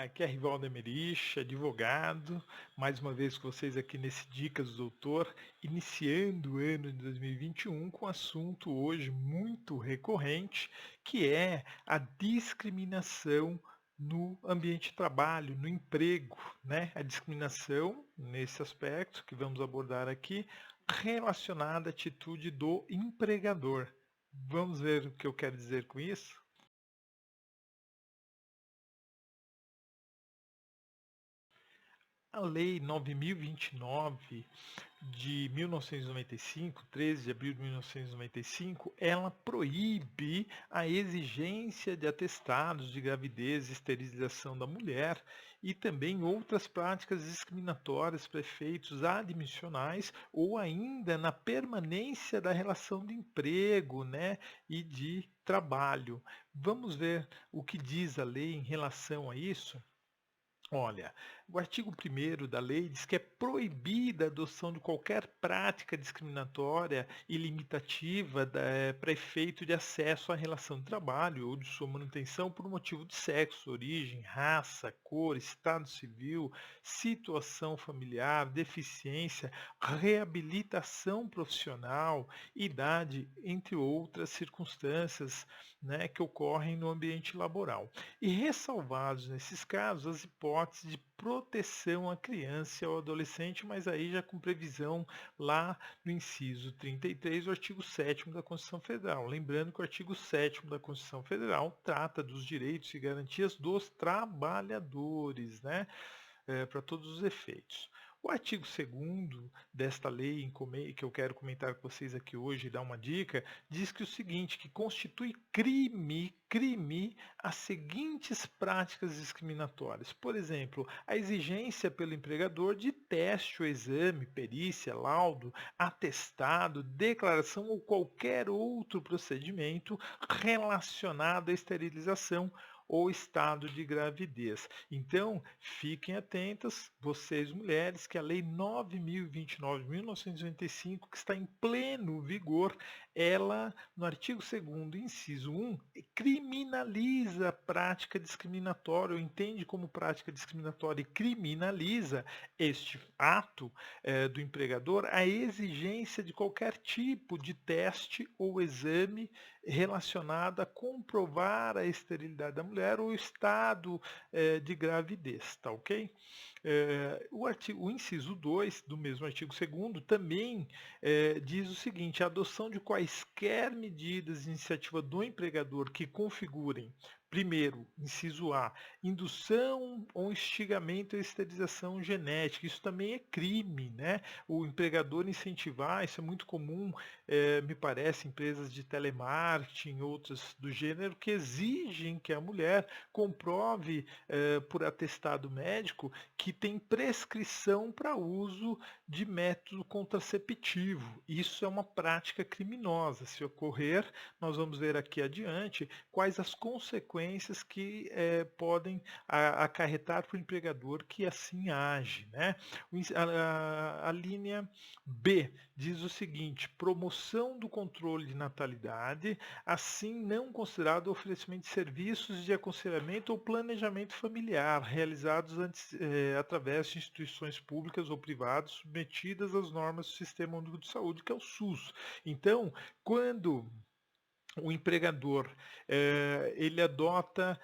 Aqui é Rivaldo Emerich, advogado, mais uma vez com vocês aqui nesse Dicas do Doutor, iniciando o ano de 2021 com um assunto hoje muito recorrente, que é a discriminação no ambiente de trabalho, no emprego, né? A discriminação nesse aspecto que vamos abordar aqui, relacionada à atitude do empregador. Vamos ver o que eu quero dizer com isso? A Lei 9.029 de 1995, 13 de abril de 1995, ela proíbe a exigência de atestados de gravidez e esterilização da mulher e também outras práticas discriminatórias para efeitos admissionais ou ainda na permanência da relação de emprego, né, e de trabalho. Vamos ver o que diz a lei em relação a isso? Olha, o artigo 1º da lei diz que é proibida a adoção de qualquer prática discriminatória e limitativa para efeito de acesso à relação de trabalho ou de sua manutenção por motivo de sexo, origem, raça, cor, estado civil, situação familiar, deficiência, reabilitação profissional, idade, entre outras circunstâncias, né, que ocorrem no ambiente laboral. E ressalvados nesses casos as hipóteses de proteção à criança e ao adolescente, mas aí já com previsão lá no inciso 33 do artigo 7º da Constituição Federal. Lembrando que o artigo 7º da Constituição Federal trata dos direitos e garantias dos trabalhadores, né? Para todos os efeitos. O artigo 2º desta lei que eu quero comentar com vocês aqui hoje e dar uma dica, diz que o seguinte, que constitui crime as seguintes práticas discriminatórias. Por exemplo, a exigência pelo empregador de teste ou exame, perícia, laudo, atestado, declaração ou qualquer outro procedimento relacionado à esterilização ou estado de gravidez. Então, fiquem atentas, vocês mulheres, que a Lei 9.029 de 1995, que está em pleno vigor, ela, no artigo 2º, inciso 1, criminaliza a prática discriminatória, ou entende como prática discriminatória e criminaliza este ato do empregador a exigência de qualquer tipo de teste ou exame relacionado a comprovar a esterilidade da mulher ou o estado de gravidez, tá ok? O inciso 2 do mesmo artigo 2º também diz o seguinte, a adoção de quaisquer medidas de iniciativa do empregador que configurem, primeiro, inciso A, indução ou instigamento à esterilização genética, isso também é crime, né? O empregador incentivar, isso é muito comum, me parece, empresas de telemarketing, outras do gênero, que exigem que a mulher comprove por atestado médico que tem prescrição para uso de método contraceptivo. Isso é uma prática criminosa. Se ocorrer, nós vamos ver aqui adiante quais as consequências que podem acarretar para o empregador que assim age, né? A linha B diz o seguinte, promoção do controle de natalidade, assim não considerado oferecimento de serviços de aconselhamento ou planejamento familiar, realizados através de instituições públicas ou privadas submetidas às normas do Sistema Único de Saúde, que é o SUS. Então, quando o empregador ele adota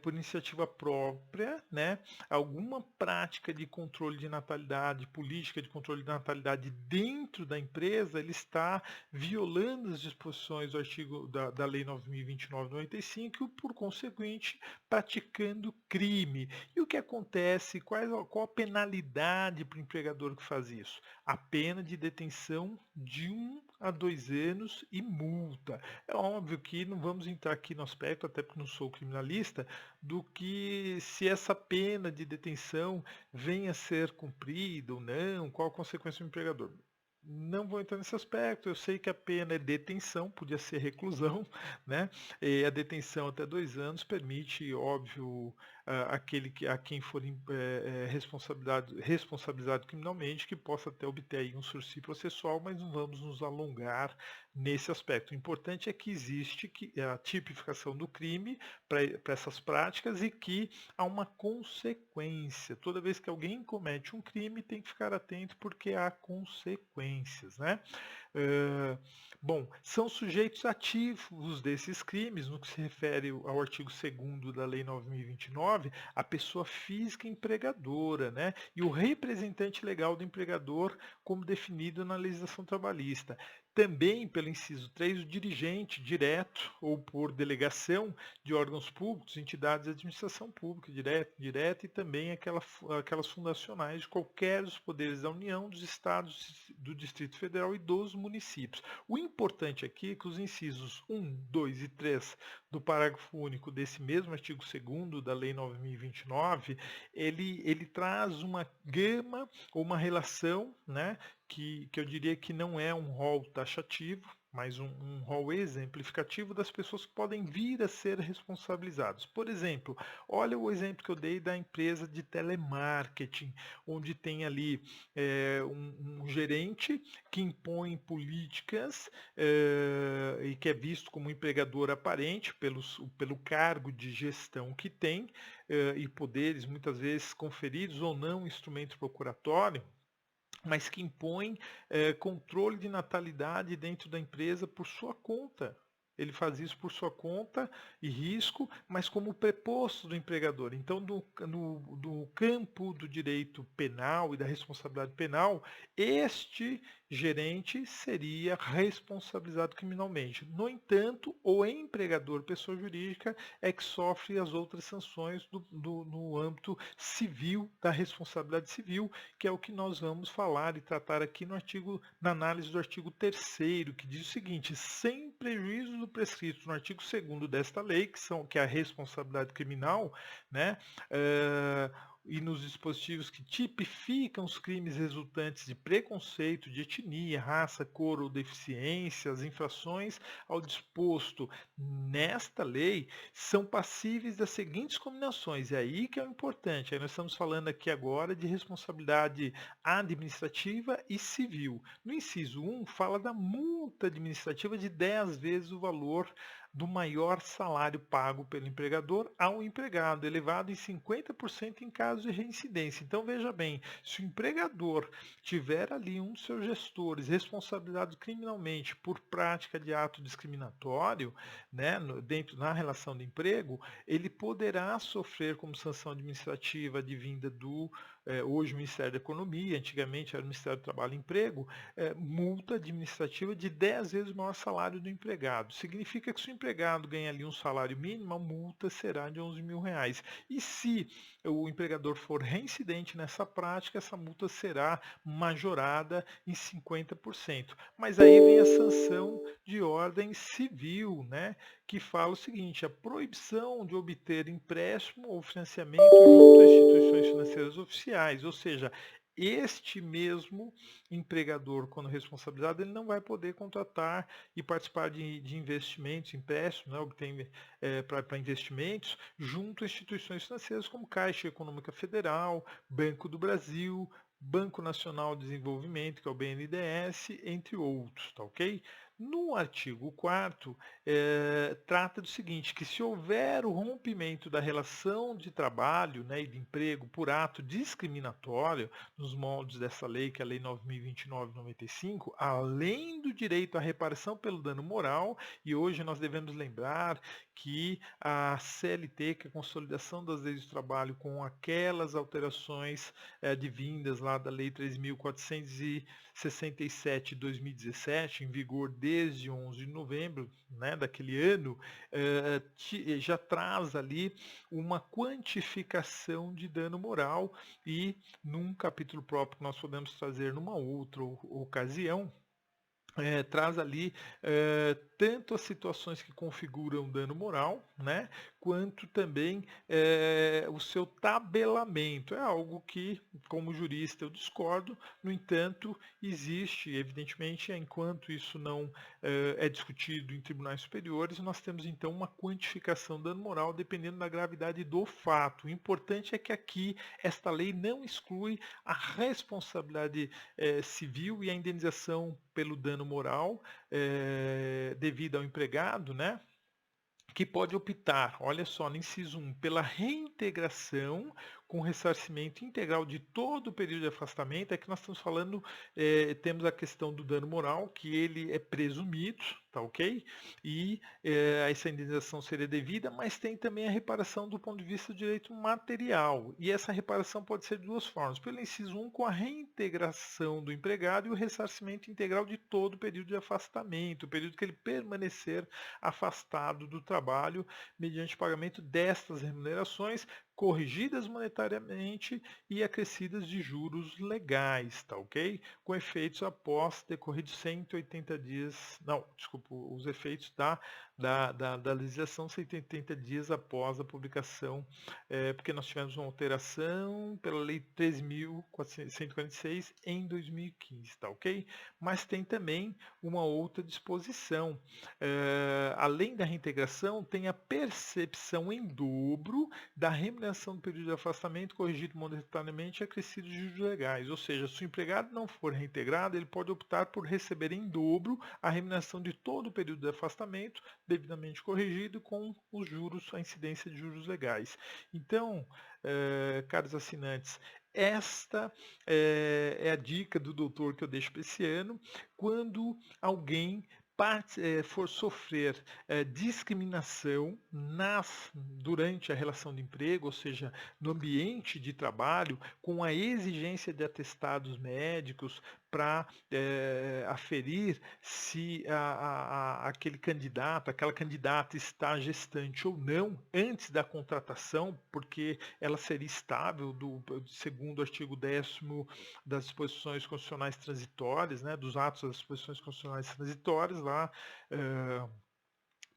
por iniciativa própria, né, alguma prática de controle de natalidade, política de controle de natalidade dentro da empresa, ele está violando as disposições do artigo da Lei 9.029 de 95 e, por conseguinte, praticando crime. E o que acontece? Qual a penalidade para o empregador que faz isso? A pena de detenção de 1 a 2 anos e multa. É óbvio que não vamos entrar aqui no aspecto, até porque não sou criminalista, do que se essa pena de detenção venha a ser cumprida ou não, qual a consequência do empregador. Não vou entrar nesse aspecto, eu sei que a pena é detenção, podia ser reclusão, né? E a detenção até 2 anos permite, óbvio, a quem for responsabilizado criminalmente, que possa até obter aí um sursi processual, mas não vamos nos alongar nesse aspecto. O importante é que existe a tipificação do crime para essas práticas e que há uma consequência. Toda vez que alguém comete um crime, tem que ficar atento porque há consequências, né? Uh, Bom, são sujeitos ativos desses crimes, no que se refere ao artigo 2º da Lei 9.029, a pessoa física empregadora, né? E o representante legal do empregador, como definido na legislação trabalhista. Também, pelo inciso 3, o dirigente direto ou por delegação de órgãos públicos, entidades de administração pública, direta e também aquelas fundacionais de qualquer dos poderes da União, dos estados, do Distrito Federal e dos municípios. O importante aqui é que os incisos 1, 2 e 3 do parágrafo único desse mesmo artigo 2º da Lei 9.029, ele traz uma gama ou uma relação, né, que eu diria que não é um rol taxativo, mas um rol exemplificativo das pessoas que podem vir a ser responsabilizados. Por exemplo, olha o exemplo que eu dei da empresa de telemarketing, onde tem ali um gerente que impõe políticas e que é visto como empregador aparente pelo cargo de gestão que tem e poderes muitas vezes conferidos ou não instrumento procuratório, mas que impõe controle de natalidade dentro da empresa por sua conta. Ele faz isso por sua conta e risco, mas como preposto do empregador. Então, no campo do direito penal e da responsabilidade penal, este gerente seria responsabilizado criminalmente. No entanto, o empregador, pessoa jurídica, é que sofre as outras sanções no âmbito civil, da responsabilidade civil, que é o que nós vamos falar e tratar aqui na análise do artigo 3º, que diz o seguinte: sem prejuízo do prescrito no artigo 2º desta lei, que é a responsabilidade criminal, né? E nos dispositivos que tipificam os crimes resultantes de preconceito, de etnia, raça, cor ou deficiência, as infrações ao disposto nesta lei são passíveis das seguintes combinações. É aí que é o importante. Aí nós estamos falando aqui agora de responsabilidade administrativa e civil. No inciso 1, fala da multa administrativa de 10 vezes o valor do maior salário pago pelo empregador ao empregado, elevado em 50% em caso de reincidência. Então veja bem, se o empregador tiver ali um dos seus gestores responsabilizado criminalmente por prática de ato discriminatório, né, na relação de emprego, ele poderá sofrer como sanção administrativa advinda hoje o Ministério da Economia, antigamente era o Ministério do Trabalho e Emprego, multa administrativa de 10 vezes o maior salário do empregado. Significa que se o empregado ganha ali um salário mínimo, a multa será de R$ 11.000. E se o empregador for reincidente nessa prática, essa multa será majorada em 50%. Mas aí vem a sanção de ordem civil, né, que fala o seguinte: a proibição de obter empréstimo ou financiamento junto a instituições financeiras oficiais, ou seja, este mesmo empregador, quando responsabilizado, ele não vai poder contratar e participar de investimentos, empréstimos, né, obter para investimentos junto a instituições financeiras como Caixa Econômica Federal, Banco do Brasil, Banco Nacional de Desenvolvimento, que é o BNDES, entre outros, tá ok? No artigo 4º, trata do seguinte, que se houver o rompimento da relação de trabalho, né, e de emprego por ato discriminatório, nos moldes dessa lei, que é a Lei 9.029/95, além do direito à reparação pelo dano moral, e hoje nós devemos lembrar que a CLT, que é a Consolidação das Leis do Trabalho, com aquelas alterações advindas lá da Lei 3.467 de 2017, em vigor desde 11 de novembro, né, daquele ano, já traz ali uma quantificação de dano moral e num capítulo próprio que nós podemos trazer numa outra ocasião, traz ali tanto as situações que configuram dano moral, né, quanto também o seu tabelamento. É algo que, como jurista, eu discordo, no entanto, existe, evidentemente, enquanto isso não é discutido em tribunais superiores, nós temos então uma quantificação do dano moral dependendo da gravidade do fato. O importante é que aqui esta lei não exclui a responsabilidade civil e a indenização pelo dano moral devido ao empregado, né? Que pode optar, olha só, no inciso 1, pela reintegração com ressarcimento integral de todo o período de afastamento. É que nós estamos falando, temos a questão do dano moral, que ele é presumido, tá ok? E essa indenização seria devida, mas tem também a reparação do ponto de vista do direito material. E essa reparação pode ser de duas formas. Pelo inciso 1, com a reintegração do empregado e o ressarcimento integral de todo o período de afastamento, o período que ele permanecer afastado do trabalho, mediante pagamento destas remunerações, corrigidas monetariamente e acrescidas de juros legais, tá ok? Com efeitos após decorridos 180 dias, não, desculpa, os efeitos da legislação 180 dias após a publicação, porque nós tivemos uma alteração pela Lei 13.146 em 2015, tá ok? Mas tem também uma outra disposição. Além da reintegração, tem a percepção em dobro da remuneração do período de afastamento corrigido monetariamente e acrescido de juros legais. Ou seja, se o empregado não for reintegrado, ele pode optar por receber em dobro a remuneração de todo o período de afastamento, devidamente corrigido, com os juros, a incidência de juros legais. Então, caros assinantes, esta é a dica do doutor que eu deixo para esse ano. Quando alguém for sofrer discriminação durante a relação de emprego, ou seja, no ambiente de trabalho, com a exigência de atestados médicos para aferir se aquele candidato, aquela candidata está gestante ou não antes da contratação, porque ela seria estável, segundo o artigo 10º das disposições constitucionais transitórias, né, dos atos das disposições constitucionais transitórias, lá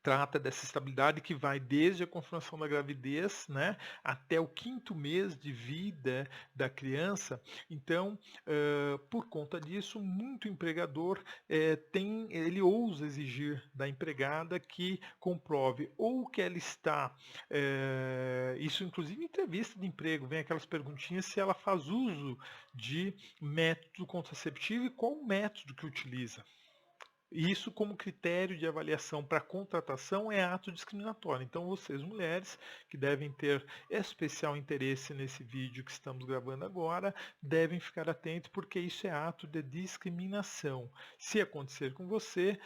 trata dessa estabilidade que vai desde a confirmação da gravidez, né, até o 5º mês de vida da criança. Então, por conta disso, muito empregador ele ousa exigir da empregada que comprove ou que ela está, isso inclusive em entrevista de emprego, vem aquelas perguntinhas se ela faz uso de método contraceptivo e qual o método que utiliza. Isso como critério de avaliação para contratação é ato discriminatório. Então vocês mulheres que devem ter especial interesse nesse vídeo que estamos gravando agora, devem ficar atentos porque isso é ato de discriminação. Se acontecer com você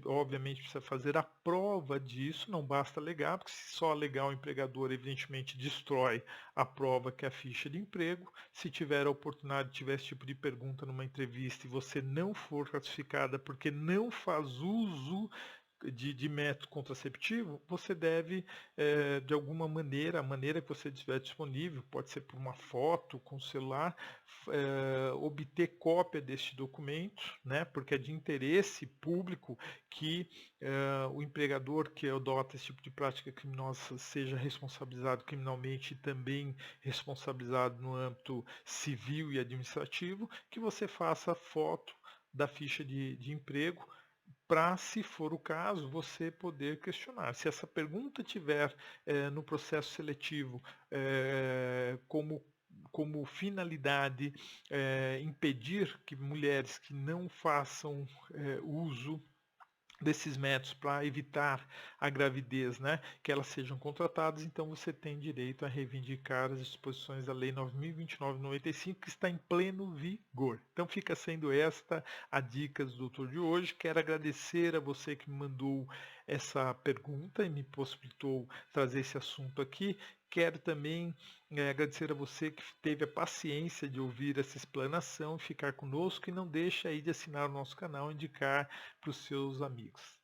obviamente precisa fazer a prova disso, não basta alegar, porque se só alegar o empregador evidentemente destrói a prova que é a ficha de emprego. Se tiver a oportunidade, tiver esse tipo de pergunta numa entrevista e você não for classificada porque não faz uso de método contraceptivo, você deve, de alguma maneira, a maneira que você tiver disponível, pode ser por uma foto com o celular, obter cópia deste documento, né, porque é de interesse público que o empregador que adota esse tipo de prática criminosa seja responsabilizado criminalmente e também responsabilizado no âmbito civil e administrativo, que você faça foto da ficha de emprego, para, se for o caso, você poder questionar. Se essa pergunta tiver no processo seletivo como finalidade impedir que mulheres que não façam uso desses métodos para evitar a gravidez, né, que elas sejam contratadas, então você tem direito a reivindicar as disposições da Lei 9.029/95, que está em pleno vigor. Então fica sendo esta a dica do doutor de hoje. Quero agradecer a você que me mandou essa pergunta e me possibilitou trazer esse assunto aqui. Quero também agradecer a você que teve a paciência de ouvir essa explanação, ficar conosco e não deixe aí de assinar o nosso canal e indicar para os seus amigos.